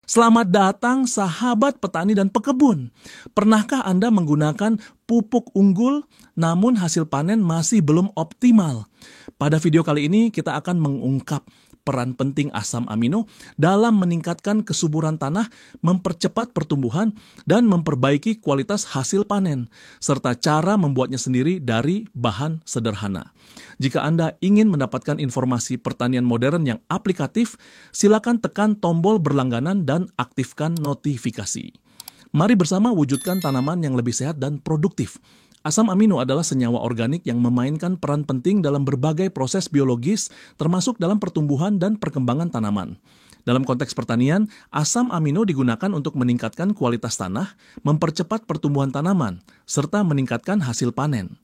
Selamat datang sahabat petani dan pekebun. Pernahkah Anda menggunakan pupuk unggul namun hasil panen masih belum optimal? Pada video kali ini kita akan mengungkap peran penting asam amino dalam meningkatkan kesuburan tanah, mempercepat pertumbuhan, dan memperbaiki kualitas hasil panen, serta cara membuatnya sendiri dari bahan sederhana. Jika Anda ingin mendapatkan informasi pertanian modern yang aplikatif, silakan tekan tombol berlangganan dan aktifkan notifikasi. Mari bersama wujudkan tanaman yang lebih sehat dan produktif. Asam amino adalah senyawa organik yang memainkan peran penting dalam berbagai proses biologis, termasuk dalam pertumbuhan dan perkembangan tanaman. Dalam konteks pertanian, asam amino digunakan untuk meningkatkan kualitas tanah, mempercepat pertumbuhan tanaman, serta meningkatkan hasil panen.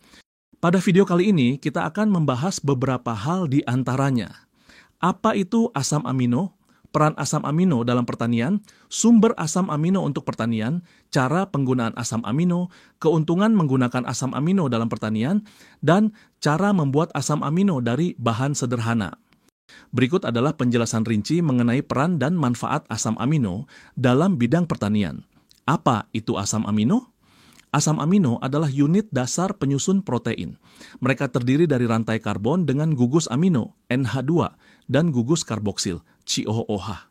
Pada video kali ini, kita akan membahas beberapa hal di antaranya. Apa itu asam amino? Peran asam amino dalam pertanian, sumber asam amino untuk pertanian, cara penggunaan asam amino, keuntungan menggunakan asam amino dalam pertanian, dan cara membuat asam amino dari bahan sederhana. Berikut adalah penjelasan rinci mengenai peran dan manfaat asam amino dalam bidang pertanian. Apa itu asam amino? Asam amino adalah unit dasar penyusun protein. Mereka terdiri dari rantai karbon dengan gugus amino, NH2, dan gugus karboksil, COOH.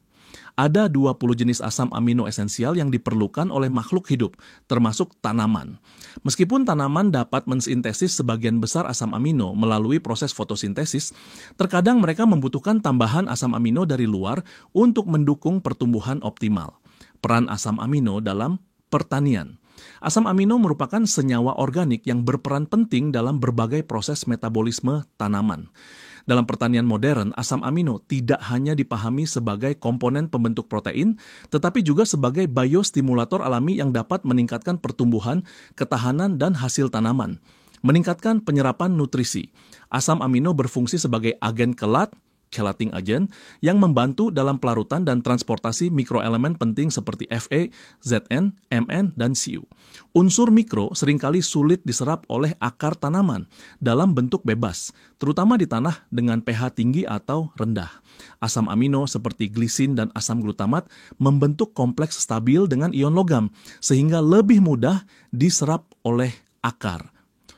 Ada 20 jenis asam amino esensial yang diperlukan oleh makhluk hidup, termasuk tanaman. Meskipun tanaman dapat mensintesis sebagian besar asam amino melalui proses fotosintesis, terkadang mereka membutuhkan tambahan asam amino dari luar untuk mendukung pertumbuhan optimal. Peran asam amino dalam pertanian. Asam amino merupakan senyawa organik yang berperan penting dalam berbagai proses metabolisme tanaman. Dalam pertanian modern, asam amino tidak hanya dipahami sebagai komponen pembentuk protein, tetapi juga sebagai biostimulator alami yang dapat meningkatkan pertumbuhan, ketahanan, dan hasil tanaman. Meningkatkan penyerapan nutrisi. Asam amino berfungsi sebagai agen kelat, chelating agent, yang membantu dalam pelarutan dan transportasi mikroelemen penting seperti Fe, Zn, Mn, dan Cu. Unsur mikro seringkali sulit diserap oleh akar tanaman dalam bentuk bebas, terutama di tanah dengan pH tinggi atau rendah. Asam amino seperti glisin dan asam glutamat membentuk kompleks stabil dengan ion logam, sehingga lebih mudah diserap oleh akar.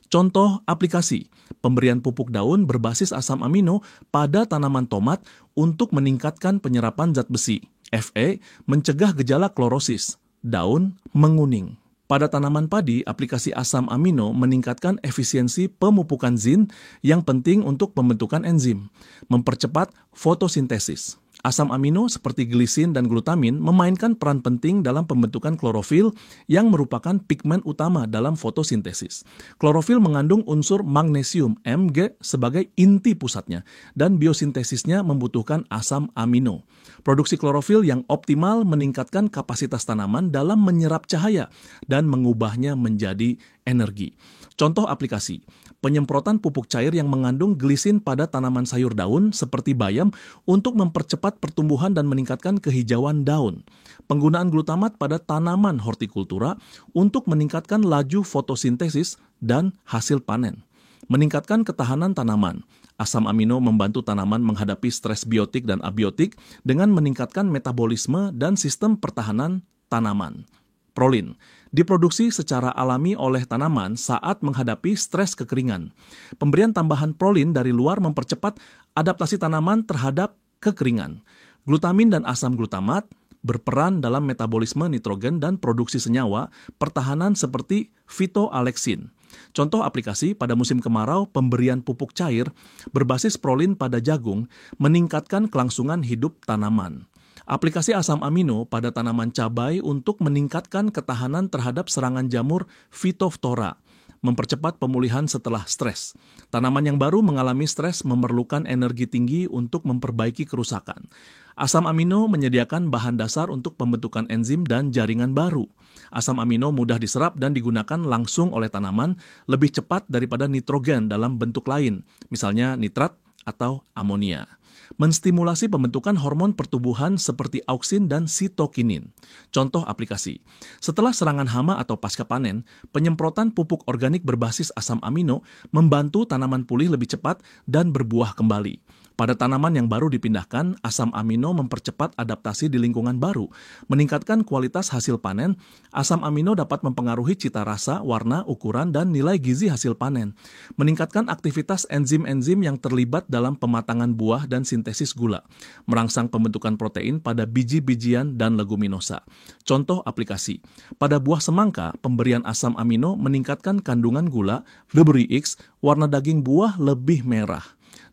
Contoh aplikasi, pemberian pupuk daun berbasis asam amino pada tanaman tomat untuk meningkatkan penyerapan zat besi. Fe mencegah gejala klorosis, daun menguning. Pada tanaman padi, aplikasi asam amino meningkatkan efisiensi pemupukan zin yang penting untuk pembentukan enzim, mempercepat fotosintesis. Asam amino seperti glisin dan glutamin memainkan peran penting dalam pembentukan klorofil yang merupakan pigmen utama dalam fotosintesis. Klorofil mengandung unsur magnesium Mg sebagai inti pusatnya dan biosintesisnya membutuhkan asam amino. Produksi klorofil yang optimal meningkatkan kapasitas tanaman dalam menyerap cahaya dan mengubahnya menjadi energi. Contoh aplikasi, penyemprotan pupuk cair yang mengandung glisin pada tanaman sayur daun seperti bayam untuk mempercepat pertumbuhan dan meningkatkan kehijauan daun. Penggunaan glutamat pada tanaman hortikultura untuk meningkatkan laju fotosintesis dan hasil panen. Meningkatkan ketahanan tanaman. Asam amino membantu tanaman menghadapi stres biotik dan abiotik dengan meningkatkan metabolisme dan sistem pertahanan tanaman. Prolin diproduksi secara alami oleh tanaman saat menghadapi stres kekeringan. Pemberian tambahan prolin dari luar mempercepat adaptasi tanaman terhadap kekeringan. Glutamin dan asam glutamat berperan dalam metabolisme nitrogen dan produksi senyawa pertahanan seperti phytoalexin. Contoh aplikasi pada musim kemarau, pemberian pupuk cair berbasis prolin pada jagung meningkatkan kelangsungan hidup tanaman. Aplikasi asam amino pada tanaman cabai untuk meningkatkan ketahanan terhadap serangan jamur Phytophthora, mempercepat pemulihan setelah stres. Tanaman yang baru mengalami stres memerlukan energi tinggi untuk memperbaiki kerusakan. Asam amino menyediakan bahan dasar untuk pembentukan enzim dan jaringan baru. Asam amino mudah diserap dan digunakan langsung oleh tanaman lebih cepat daripada nitrogen dalam bentuk lain, misalnya nitrat atau amonia. Menstimulasi pembentukan hormon pertumbuhan seperti auksin dan sitokinin. Contoh aplikasi. Setelah serangan hama atau pasca panen, penyemprotan pupuk organik berbasis asam amino membantu tanaman pulih lebih cepat dan berbuah kembali. Pada tanaman yang baru dipindahkan, asam amino mempercepat adaptasi di lingkungan baru, meningkatkan kualitas hasil panen. Asam amino dapat mempengaruhi cita rasa, warna, ukuran, dan nilai gizi hasil panen, meningkatkan aktivitas enzim-enzim yang terlibat dalam pematangan buah dan sintesis gula, merangsang pembentukan protein pada biji-bijian dan leguminosa. Contoh aplikasi. Pada buah semangka, pemberian asam amino meningkatkan kandungan gula, Library X, warna daging buah lebih merah.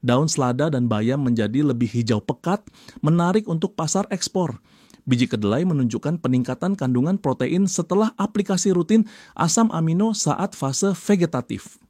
Daun selada dan bayam menjadi lebih hijau pekat, menarik untuk pasar ekspor. Biji kedelai menunjukkan peningkatan kandungan protein setelah aplikasi rutin asam amino saat fase vegetatif.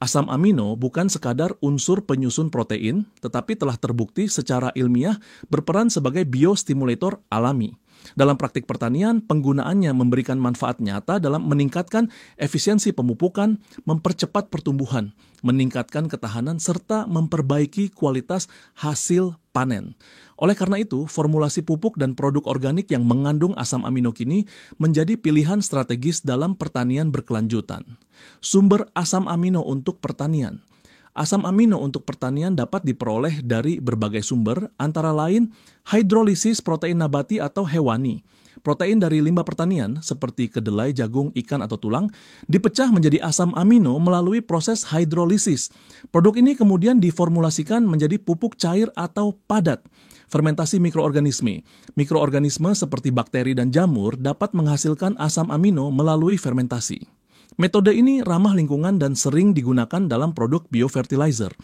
Asam amino bukan sekadar unsur penyusun protein, tetapi telah terbukti secara ilmiah berperan sebagai biostimulator alami. Dalam praktik pertanian, penggunaannya memberikan manfaat nyata dalam meningkatkan efisiensi pemupukan, mempercepat pertumbuhan, meningkatkan ketahanan, serta memperbaiki kualitas hasil panen. Oleh karena itu, formulasi pupuk dan produk organik yang mengandung asam amino kini menjadi pilihan strategis dalam pertanian berkelanjutan. Sumber asam amino untuk pertanian. Asam amino untuk pertanian dapat diperoleh dari berbagai sumber, antara lain hidrolisis protein nabati atau hewani. Protein dari limbah pertanian, seperti kedelai, jagung, ikan, atau tulang, dipecah menjadi asam amino melalui proses hidrolisis. Produk ini kemudian diformulasikan menjadi pupuk cair atau padat. Fermentasi mikroorganisme. Mikroorganisme seperti bakteri dan jamur dapat menghasilkan asam amino melalui fermentasi. Metode ini ramah lingkungan dan sering digunakan dalam produk biofertilizer.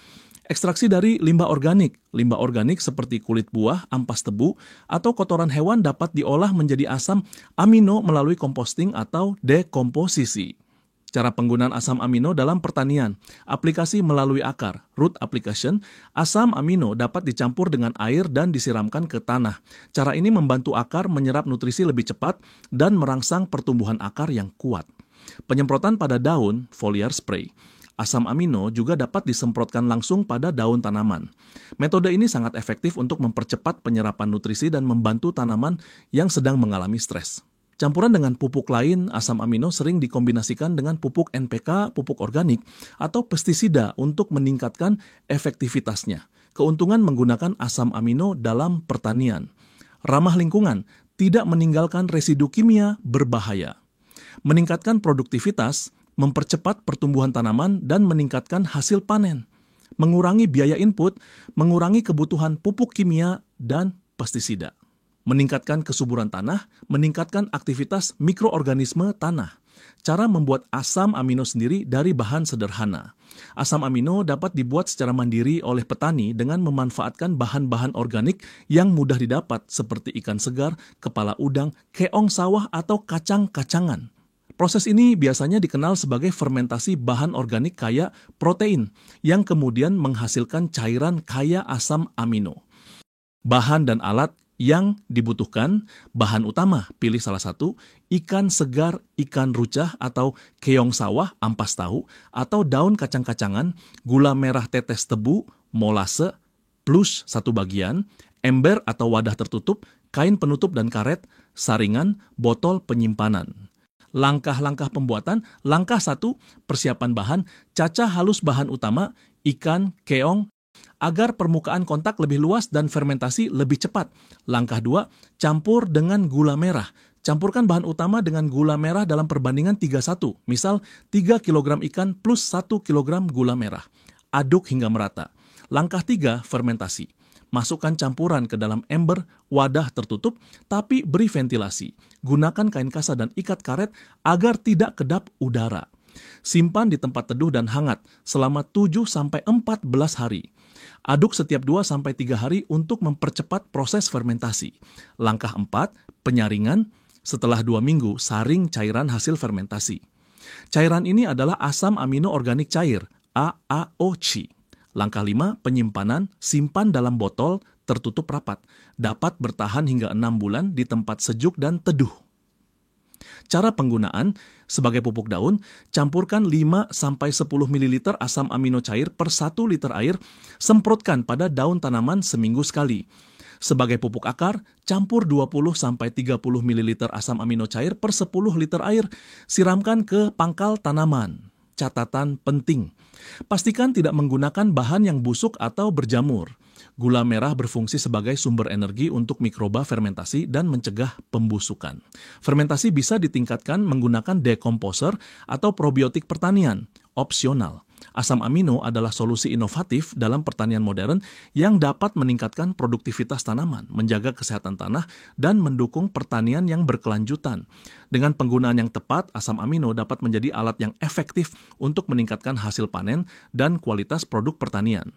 Ekstraksi dari limbah organik. Limbah organik seperti kulit buah, ampas tebu, atau kotoran hewan dapat diolah menjadi asam amino melalui composting atau dekomposisi. Cara penggunaan asam amino dalam pertanian. Aplikasi melalui akar, root application. Asam amino dapat dicampur dengan air dan disiramkan ke tanah. Cara ini membantu akar menyerap nutrisi lebih cepat dan merangsang pertumbuhan akar yang kuat. Penyemprotan pada daun, foliar spray. Asam amino juga dapat disemprotkan langsung pada daun tanaman. Metode ini sangat efektif untuk mempercepat penyerapan nutrisi dan membantu tanaman yang sedang mengalami stres. Campuran dengan pupuk lain, asam amino sering dikombinasikan dengan pupuk NPK, pupuk organik, atau pestisida untuk meningkatkan efektivitasnya. Keuntungan menggunakan asam amino dalam pertanian. Ramah lingkungan, tidak meninggalkan residu kimia berbahaya. Meningkatkan produktivitas, mempercepat pertumbuhan tanaman, dan meningkatkan hasil panen. Mengurangi biaya input, mengurangi kebutuhan pupuk kimia dan pestisida. Meningkatkan kesuburan tanah, meningkatkan aktivitas mikroorganisme tanah. Cara membuat asam amino sendiri dari bahan sederhana. Asam amino dapat dibuat secara mandiri oleh petani dengan memanfaatkan bahan-bahan organik yang mudah didapat seperti ikan segar, kepala udang, keong sawah, atau kacang-kacangan. Proses ini biasanya dikenal sebagai fermentasi bahan organik kaya protein yang kemudian menghasilkan cairan kaya asam amino. Bahan dan alat yang dibutuhkan, bahan utama, pilih salah satu, ikan segar, ikan rucah atau keong sawah, ampas tahu, atau daun kacang-kacangan, gula merah tetes tebu, molase, plus 1 bagian, ember atau wadah tertutup, kain penutup dan karet, saringan, botol penyimpanan. Langkah-langkah pembuatan. Langkah 1, persiapan bahan, cacah halus bahan utama, ikan, keong, agar permukaan kontak lebih luas dan fermentasi lebih cepat. Langkah 2, campur dengan gula merah. Campurkan bahan utama dengan gula merah dalam perbandingan 3:1, misal 3 kg ikan plus 1 kg gula merah. Aduk hingga merata. Langkah 3, fermentasi. Masukkan campuran ke dalam ember, wadah tertutup, tapi beri ventilasi. Gunakan kain kasa dan ikat karet agar tidak kedap udara. Simpan di tempat teduh dan hangat selama 7-14 hari. Aduk setiap 2-3 hari untuk mempercepat proses fermentasi. Langkah 4, penyaringan. Setelah 2 minggu, saring cairan hasil fermentasi. Cairan ini adalah asam amino organik cair, AAOC. Langkah 5, penyimpanan. Simpan dalam botol tertutup rapat. Dapat bertahan hingga 6 bulan di tempat sejuk dan teduh. Cara penggunaan, sebagai pupuk daun, campurkan 5-10 ml asam amino cair per 1 liter air, semprotkan pada daun tanaman seminggu sekali. Sebagai pupuk akar, campur 20-30 ml asam amino cair per 10 liter air, siramkan ke pangkal tanaman. catatan penting. Pastikan tidak menggunakan bahan yang busuk atau berjamur. Gula merah berfungsi sebagai sumber energi untuk mikroba fermentasi dan mencegah pembusukan. Fermentasi bisa ditingkatkan menggunakan dekomposer atau probiotik pertanian, opsional. Asam amino adalah solusi inovatif dalam pertanian modern yang dapat meningkatkan produktivitas tanaman, menjaga kesehatan tanah, dan mendukung pertanian yang berkelanjutan. Dengan penggunaan yang tepat, asam amino dapat menjadi alat yang efektif untuk meningkatkan hasil panen dan kualitas produk pertanian.